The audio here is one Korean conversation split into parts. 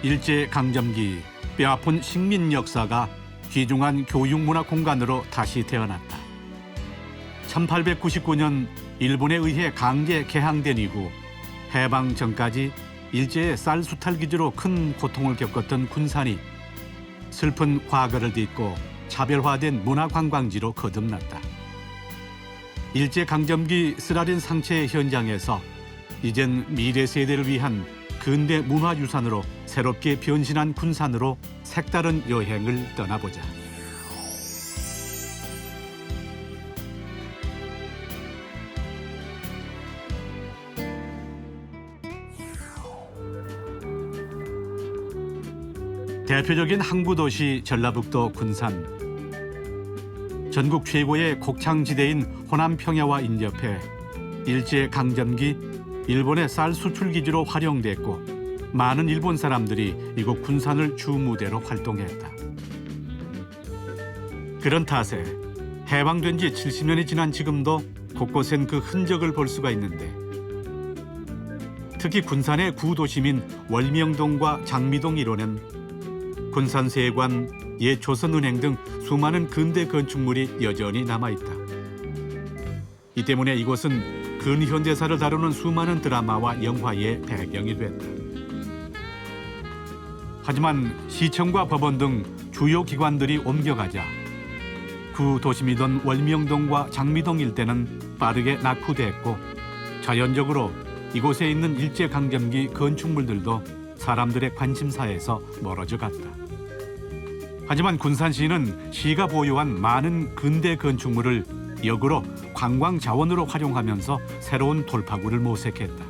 일제강점기 뼈아픈 식민 역사가 귀중한 교육문화 공간으로 다시 태어났다. 1899년 일본에 의해 강제 개항된 이후 해방 전까지 일제의 쌀 수탈 기지로 큰 고통을 겪었던 군산이 슬픈 과거를 딛고 차별화된 문화관광지로 거듭났다. 일제강점기 쓰라린 상처의 현장에서 이젠 미래 세대를 위한 근대 문화유산으로 새롭게 변신한 군산으로 색다른 여행을 떠나보자. 대표적인 항구도시 전라북도 군산. 전국 최고의 곡창지대인 호남 평야와 인접해 일제강점기 일본의 쌀 수출 기지로 활용됐고 많은 일본 사람들이 이곳 군산을 주 무대로 활동했다. 그런 탓에 해방된 지 70년이 지난 지금도 곳곳엔 그 흔적을 볼 수가 있는데 특히 군산의 구도심인 월명동과 장미동 일원엔 군산세관, 옛 조선은행 등 수많은 근대 건축물이 여전히 남아있다. 이 때문에 이곳은 근현대사를 다루는 수많은 드라마와 영화의 배경이 됐다. 하지만 시청과 법원 등 주요 기관들이 옮겨가자 구도심이던 월명동과 장미동 일대는 빠르게 낙후됐고 자연적으로 이곳에 있는 일제강점기 건축물들도 사람들의 관심사에서 멀어져 갔다. 하지만 군산시는 시가 보유한 많은 근대 건축물을 역으로 관광 자원으로 활용하면서 새로운 돌파구를 모색했다.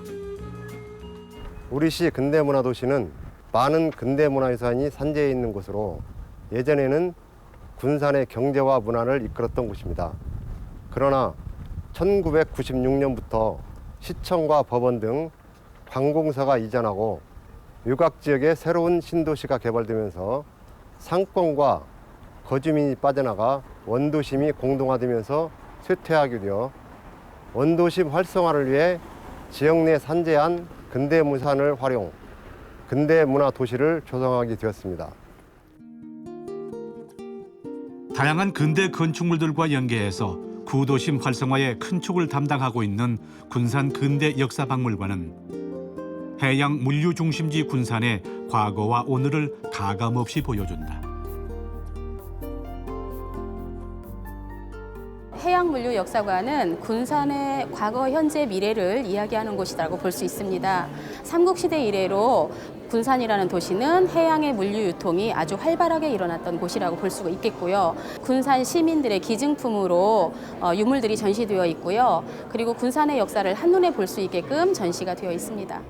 우리 시 근대문화도시는 많은 근대문화유산이 산재해 있는 곳으로 예전에는 군산의 경제와 문화를 이끌었던 곳입니다. 그러나 1996년부터 시청과 법원 등 관공서가 이전하고 유곽지역에 새로운 신도시가 개발되면서 상권과 거주민이 빠져나가 원도심이 공동화되면서 쇠퇴하게 되어 원도심 활성화를 위해 지역 내 산재한 근대문산을 활용, 근대문화도시를 조성하게 되었습니다. 다양한 근대 건축물들과 연계해서 구도심 활성화에 큰 축을 담당하고 있는 군산 근대역사박물관은 해양 물류 중심지 군산의 과거와 오늘을 가감없이 보여준다. 해양물류역사관은 군산의 과거, 현재, 미래를 이야기하는 곳이라고 볼 수 있습니다. 삼국시대 이래로 군산이라는 도시는 해양의 물류 유통이 아주 활발하게 일어났던 곳이라고 볼 수가 있겠고요. 군산 시민들의 기증품으로 유물들이 전시되어 있고요. 그리고 군산의 역사를 한눈에 볼 수 있게끔 전시가 되어 있습니다.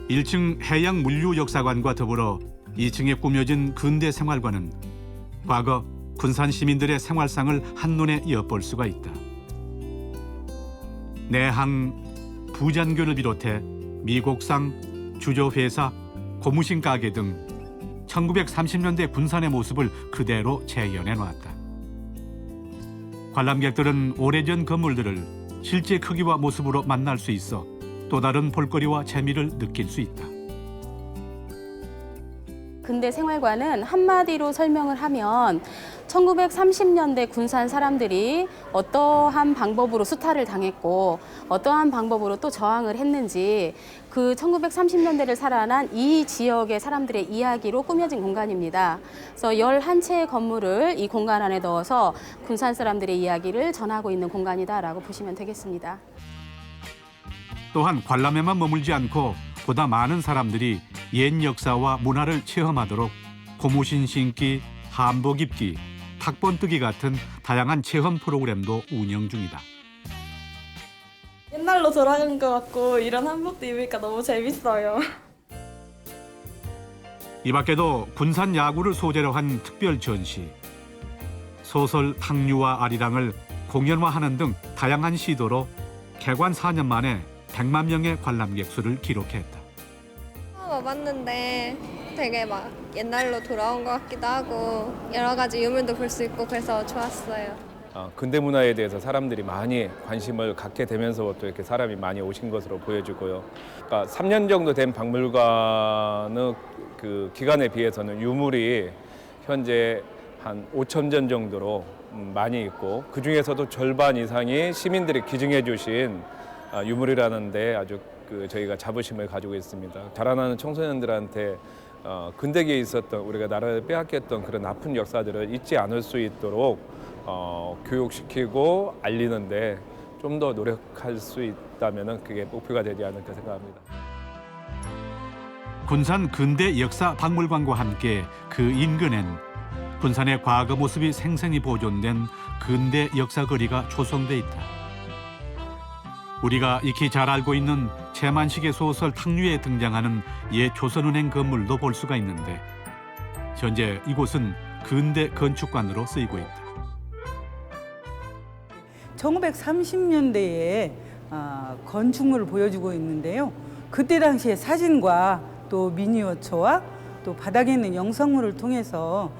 1층 해양물류역사관과 더불어 2층에 꾸며진 근대생활관은 과거 군산 시민들의 생활상을 한눈에 엿볼 수가 있다. 내항, 부잔교를 비롯해 미곡상, 주조회사, 고무신 가게 등 1930년대 군산의 모습을 그대로 재현해 놨다. 관람객들은 오래전 건물들을 실제 크기와 모습으로 만날 수 있어 또 다른 볼거리와 재미를 느낄 수 있다. 근대 생활관은 한마디로 설명을 하면 1930년대 군산 사람들이 어떠한 방법으로 수탈을 당했고 어떠한 방법으로 또 저항을 했는지 그 1930년대를 살아난 이 지역의 사람들의 이야기로 꾸며진 공간입니다. 그래서 11채의 건물을 이 공간 안에 넣어서 군산 사람들의 이야기를 전하고 있는 공간이다라고 보시면 되겠습니다. 또한 관람에만 머물지 않고 보다 많은 사람들이 옛 역사와 문화를 체험하도록 고무신 신기, 한복 입기, 탁본 뜨기 같은 다양한 체험 프로그램도 운영 중이다. 옛날로 돌아간 것 같고 이런 한복도 입으니까 너무 재밌어요. 이 밖에도 군산 야구를 소재로 한 특별 전시, 소설 탕류와 아리랑을 공연화하는 등 다양한 시도로 개관 4년 만에 100만 명의 관람객 수를 기록했다. 와봤는데 되게 막 옛날로 돌아온 것 같기도 하고 여러 가지 유물도 볼 수 있고 그래서 좋았어요. 근대 문화에 대해서 사람들이 많이 관심을 갖게 되면서부터 이렇게 사람이 많이 오신 것으로 보여지고요. 그러니까 3년 정도 된 박물관의 그 기간에 비해서는 유물이 현재 한 5,000전 정도로 많이 있고, 그 중에서도 절반 이상이 시민들이 기증해 주신 유물이라는데 아주 저희가 자부심을 가지고 있습니다. 자라나는 청소년들한테 근대기에 있었던, 우리가 나라를 빼앗겼던 그런 아픈 역사들을 잊지 않을 수 있도록 교육시키고 알리는데 좀 더 노력할 수 있다면 그게 목표가 되지 않을까 생각합니다. 군산 근대 역사 박물관과 함께 그 인근엔 군산의 과거 모습이 생생히 보존된 근대 역사 거리가 조성돼 있다. 우리가 익히 잘 알고 있는 채만식의 소설 탕류에 등장하는 옛 조선은행 건물도 볼 수가 있는데, 현재 이곳은 근대 건축관으로 쓰이고 있다. 1930년대에 건축물을 보여주고 있는데요. 그때 당시의 사진과 또 미니어처와 또 바닥에 있는 영상물을 통해서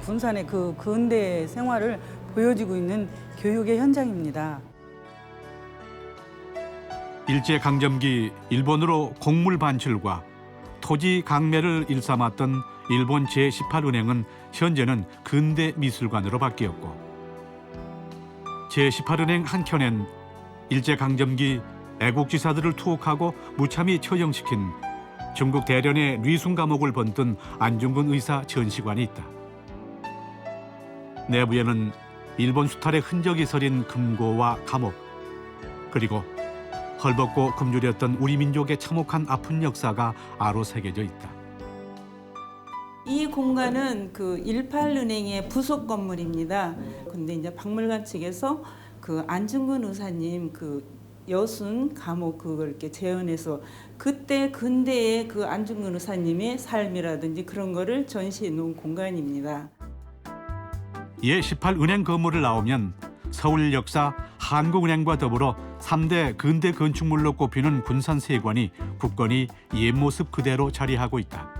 군산의 그 근대 생활을 보여주고 있는 교육의 현장입니다. 일제강점기 일본으로 곡물 반출과 토지 강매를 일삼았던 일본 제18은행은 현재는 근대 미술관으로 바뀌었고, 제18은행 한켠엔 일제강점기 애국지사들을 투옥하고 무참히 처형시킨 중국 대련의 류순 감옥을 번뜬 안중근 의사 전시관이 있다. 내부에는 일본 수탈의 흔적이 서린 금고와 감옥, 그리고 헐벗고 굶주렸던 우리 민족의 참혹한 아픈 역사가 아로 새겨져 있다. 이 공간은 그 18은행의 부속 건물입니다. 근데 이제 박물관 측에서 그 안중근 의사님 그 여순 감옥 그걸 이렇게 재현해서 그때 근대의 그 안중근 의사님의 삶이라든지 그런 거를 전시해 놓은 공간입니다. 예 18은행 건물을 나오면 서울 역사 한국은행과 더불어 3대 근대 건축물로 꼽히는 군산세관이 굳건히 옛 모습 그대로 자리하고 있다.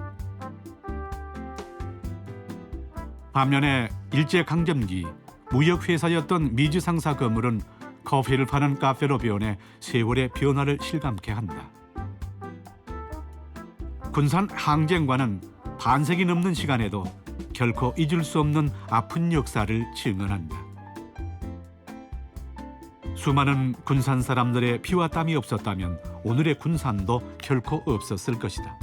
반면에 일제강점기 무역회사였던 미주상사 건물은 커피를 파는 카페로 변해 세월의 변화를 실감케 한다. 군산 항쟁과는 반세기 넘는 시간에도 결코 잊을 수 없는 아픈 역사를 증언한다. 수많은 군산 사람들의 피와 땀이 없었다면 오늘의 군산도 결코 없었을 것이다.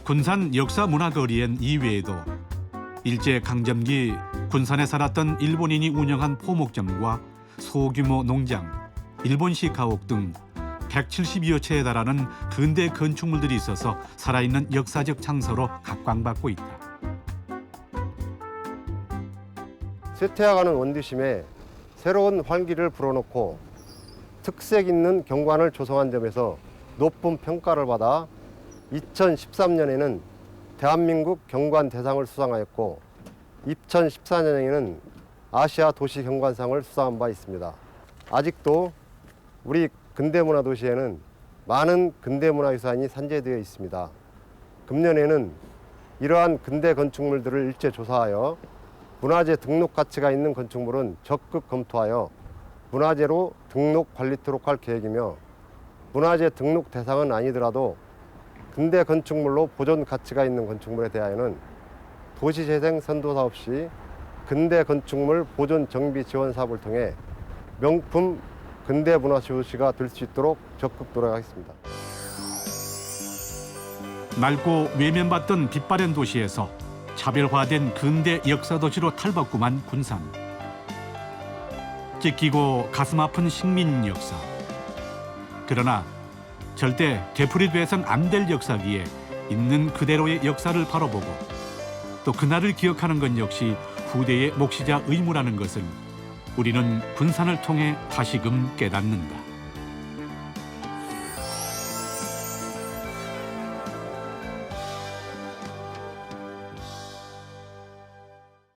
군산 역사문화거리엔 이외에도 일제강점기 군산에 살았던 일본인이 운영한 포목점과 소규모 농장, 일본식 가옥 등 170여 채에 달하는 근대 건축물들이 있어서 살아있는 역사적 장소로 각광받고 있다. 쇠퇴해가는 원두심에 새로운 활기를 불어넣고 특색 있는 경관을 조성한 점에서 높은 평가를 받아 2013년에는 대한민국 경관 대상을 수상하였고 2014년에는 아시아 도시 경관상을 수상한 바 있습니다. 아직도 우리 근대문화 도시에는 많은 근대문화유산이 산재되어 있습니다. 금년에는 이러한 근대 건축물들을 일제 조사하여 문화재 등록 가치가 있는 건축물은 적극 검토하여 문화재로 등록 관리토록 할 계획이며, 문화재 등록 대상은 아니더라도 근대 건축물로 보존 가치가 있는 건축물에 대하여는 도시재생 선도사업 시 근대 건축물 보존 정비 지원 사업을 통해 명품 근대 문화도시가 될 수 있도록 적극 노력하겠습니다. 낡고 외면받던 빛바랜 도시에서 차별화된 근대 역사도시로 탈바꿈한 군산. 찢기고 가슴 아픈 식민 역사. 그러나 절대 되풀이돼선 안 될 역사기에 있는 그대로의 역사를 바라보고 또 그날을 기억하는 것 역시 후대의 몫이자 의무라는 것을 우리는 군산을 통해 다시금 깨닫는다.